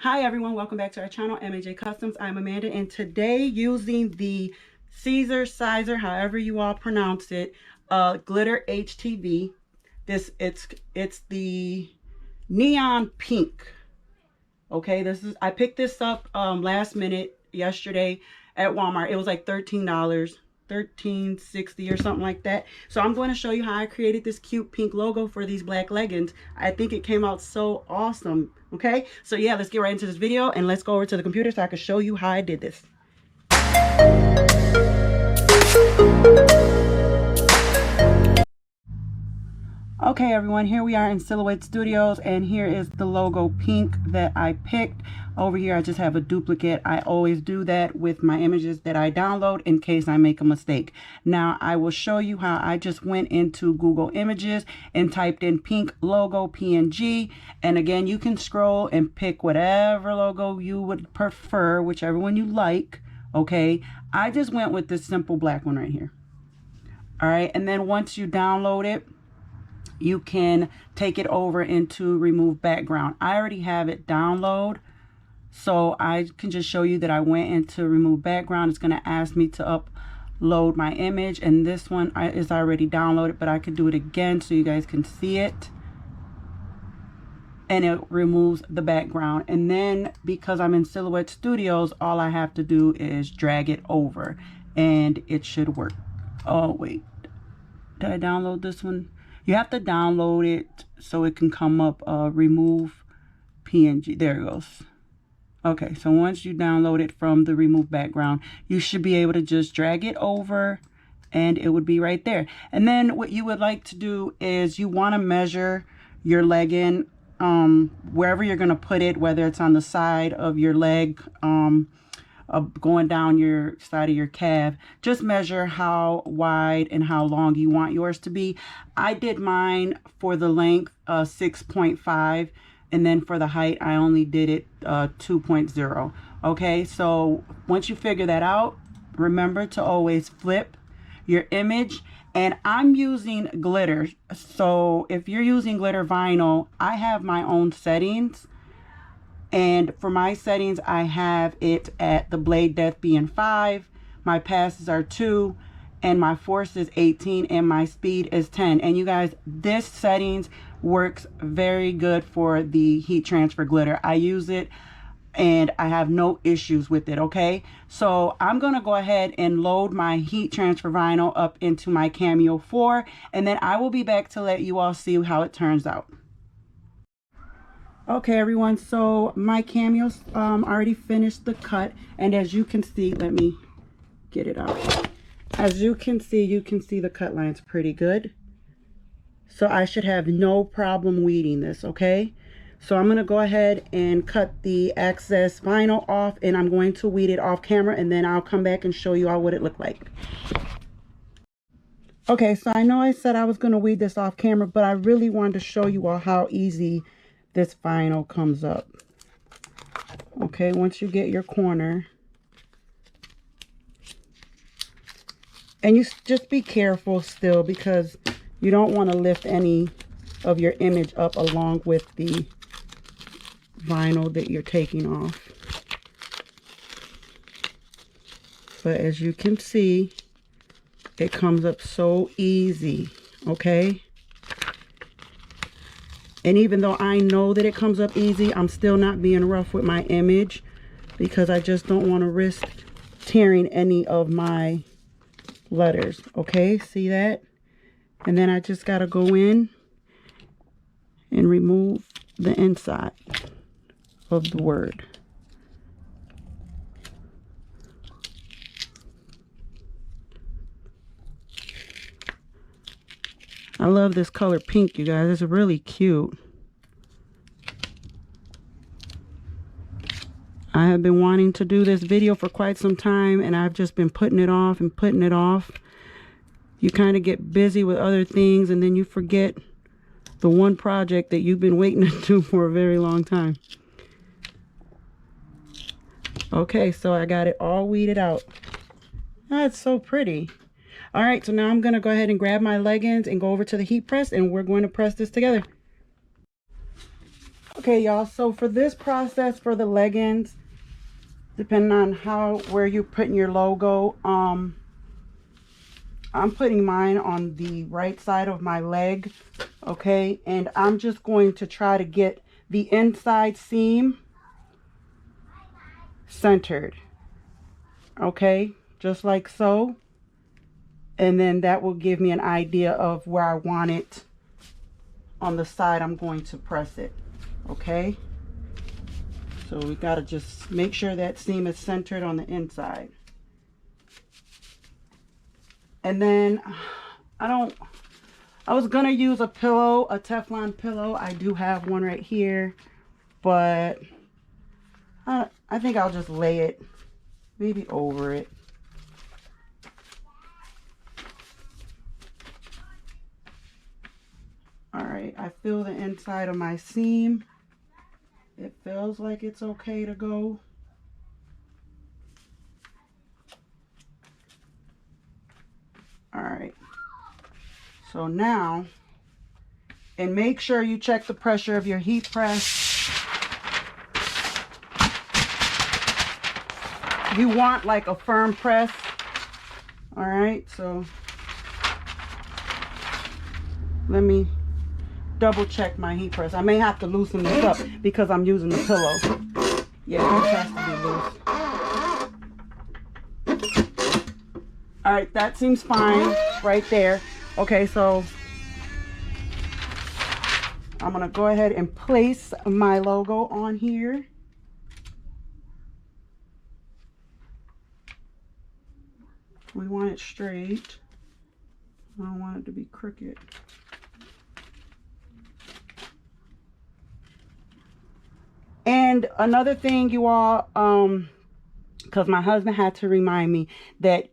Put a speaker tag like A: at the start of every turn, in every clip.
A: Hi everyone, welcome back to our channel, M.A.J Customs. I'm Amanda, and today using the Caesar Sizer, however you all pronounce it, glitter HTV. It's the neon pink. Okay, I picked this up last minute yesterday at Walmart. It was like $13, $13.60 or something like that. So I'm going to show you how I created this cute pink logo for these black leggings. I think it came out so awesome. Okay, so yeah, let's get right into this video and let's go over to the computer so I can show you how I did this. Okay everyone, here we are in Silhouette Studios, and here is the logo pink that I picked. Over here I just have a duplicate. I always do that with my images that I download in case I make a mistake. Now I will show you how I just went into Google Images and typed in pink logo PNG, and again you can scroll and pick whatever logo you would prefer, whichever one you like. Okay, I just went with this simple black one right here. All right, and then once you download it, you can take it over into remove background. I already have it download, so I can just show you that I went into remove background. It's going to ask me to upload my image, and this one is already downloaded, but I could do it again so you guys can see it. And it removes the background, and then because I'm in Silhouette Studios, all I have to do is drag it over and it should work. Oh wait, did I download this one? You have to download it so it can come up, remove PNG. There it goes. Okay, so once you download it from the remove background, you should be able to just drag it over and it would be right there. And then what you would like to do is you want to measure your legging wherever you're going to put it, whether it's on the side of your leg, going down your side of your calf. Just measure how wide and how long you want yours to be. I did mine for the length 6.5, and then for the height I only did it 2.0. okay, so once you figure that out, remember to always flip your image. And I'm using glitter, so if you're using glitter vinyl, I have my own settings. And for my settings, I have it at the blade depth being 5, my passes are 2, and my force is 18, and my speed is 10. And you guys, this settings works very good for the heat transfer glitter. I use it and I have no issues with it. Okay, so I'm gonna go ahead and load my heat transfer vinyl up into my Cameo 4, and then I will be back to let you all see how it turns out. Okay everyone, so my Cameo's already finished the cut, and as you can see, let me get it out. As you can see the cut lines pretty good. So I should have no problem weeding this, okay? So I'm gonna go ahead and cut the excess vinyl off, and I'm going to weed it off camera, and then I'll come back and show you all what it looked like. Okay, so I know I said I was gonna weed this off camera, but I really wanted to show you all how easy this vinyl comes up. Okay, once you get your corner, and you just be careful still, because you don't want to lift any of your image up along with the vinyl that you're taking off. But as you can see, it comes up so easy. Okay, and even though I know that it comes up easy, I'm still not being rough with my image, because I just don't want to risk tearing any of my letters. Okay, see that? And then I just got to go in and remove the inside of the word. I love this color pink, you guys. It's really cute. I have been wanting to do this video for quite some time, and I've just been putting it off and putting it off. You kind of get busy with other things, and then you forget the one project that you've been waiting to do for a very long time. Okay, so I got it all weeded out. That's so pretty. All right, so now I'm going to go ahead and grab my leggings and go over to the heat press, and we're going to press this together. Okay, y'all, so for this process for the leggings, depending on where you're putting your logo, I'm putting mine on the right side of my leg, okay? And I'm just going to try to get the inside seam centered, okay? Just like so. And then that will give me an idea of where I want it on the side I'm going to press it, okay? So we got to just make sure that seam is centered on the inside. And then I was gonna use a pillow, a Teflon pillow. I do have one right here, but I think I'll just lay it maybe over it. All right, I feel the inside of my seam. It feels like it's okay to go. All right, so now, and make sure you check the pressure of your heat press. You want like a firm press. All right, so let me double check my heat press. I may have to loosen this up because I'm using the pillow. Yeah, this has to be loose. All right, that seems fine right there. Okay, so I'm gonna go ahead and place my logo on here. We want it straight. I don't want it to be crooked. And another thing, you all, because my husband had to remind me that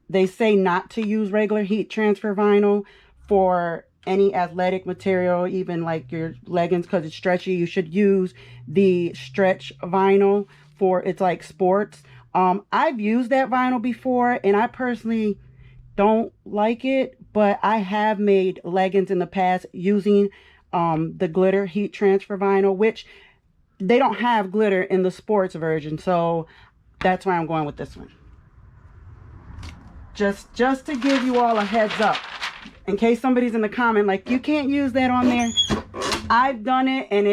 A: they say not to use regular heat transfer vinyl for any athletic material, even like your leggings, because it's stretchy. You should use the stretch vinyl for, it's like sports. I've used that vinyl before, and I personally don't like it, but I have made leggings in the past using the glitter heat transfer vinyl, which they don't have glitter in the sports version, so that's why I'm going with this one. Just to give you all a heads up, in case somebody's in the comment like, you can't use that on there. I've done it, and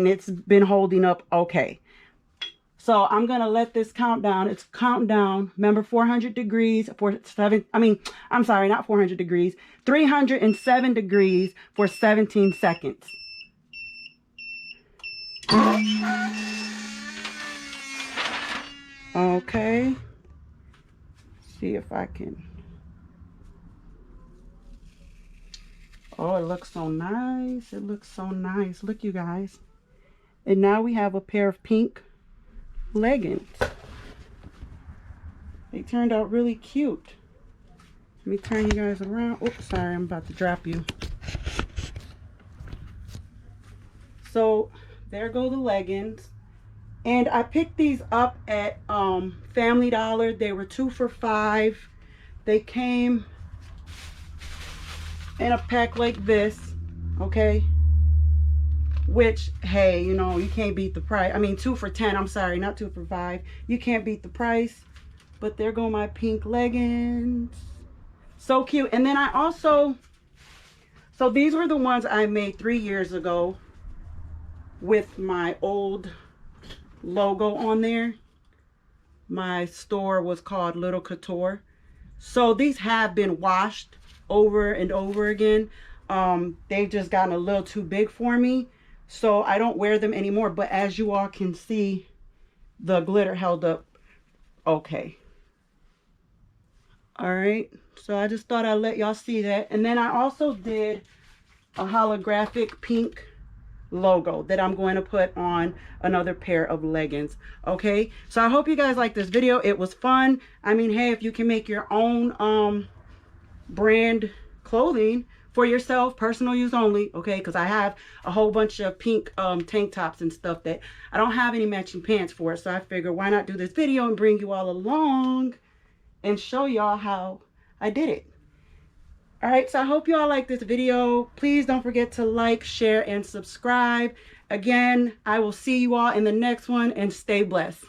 A: it's been holding up okay. So I'm gonna let this count down. It's counting down. Remember, 400 degrees for 307 degrees for 17 seconds. Okay. See if I can. Oh, it looks so nice. It looks so nice. Look, you guys. And now we have a pair of pink leggings. They turned out really cute. Let me turn you guys around. Oops, sorry, I'm about to drop you. So there go the leggings. And I picked these up at Family Dollar. They were 2 for $5. They came in a pack like this, okay? Which, hey, you know, you can't beat the price. I mean, 2 for $10. I'm sorry, not 2 for $5. You can't beat the price. But there go my pink leggings. So cute. And then I also, so these were the ones I made 3 years ago with my old logo on there. My store was called Little Couture. So these have been washed over and over again. They've just gotten a little too big for me, so I don't wear them anymore. But as you all can see, the glitter held up okay. All right, so I just thought I'd let y'all see that. And then I also did a holographic pink logo that I'm going to put on another pair of leggings. Okay, so I hope you guys like this video. It was fun. I mean, hey, if you can make your own brand clothing for yourself, personal use only, okay, because I have a whole bunch of pink tank tops and stuff that I don't have any matching pants for, so I figured why not do this video and bring you all along and show y'all how I did it. All right, so I hope you all like this video. Please don't forget to like, share, and subscribe. Again, I will see you all in the next one, and stay blessed.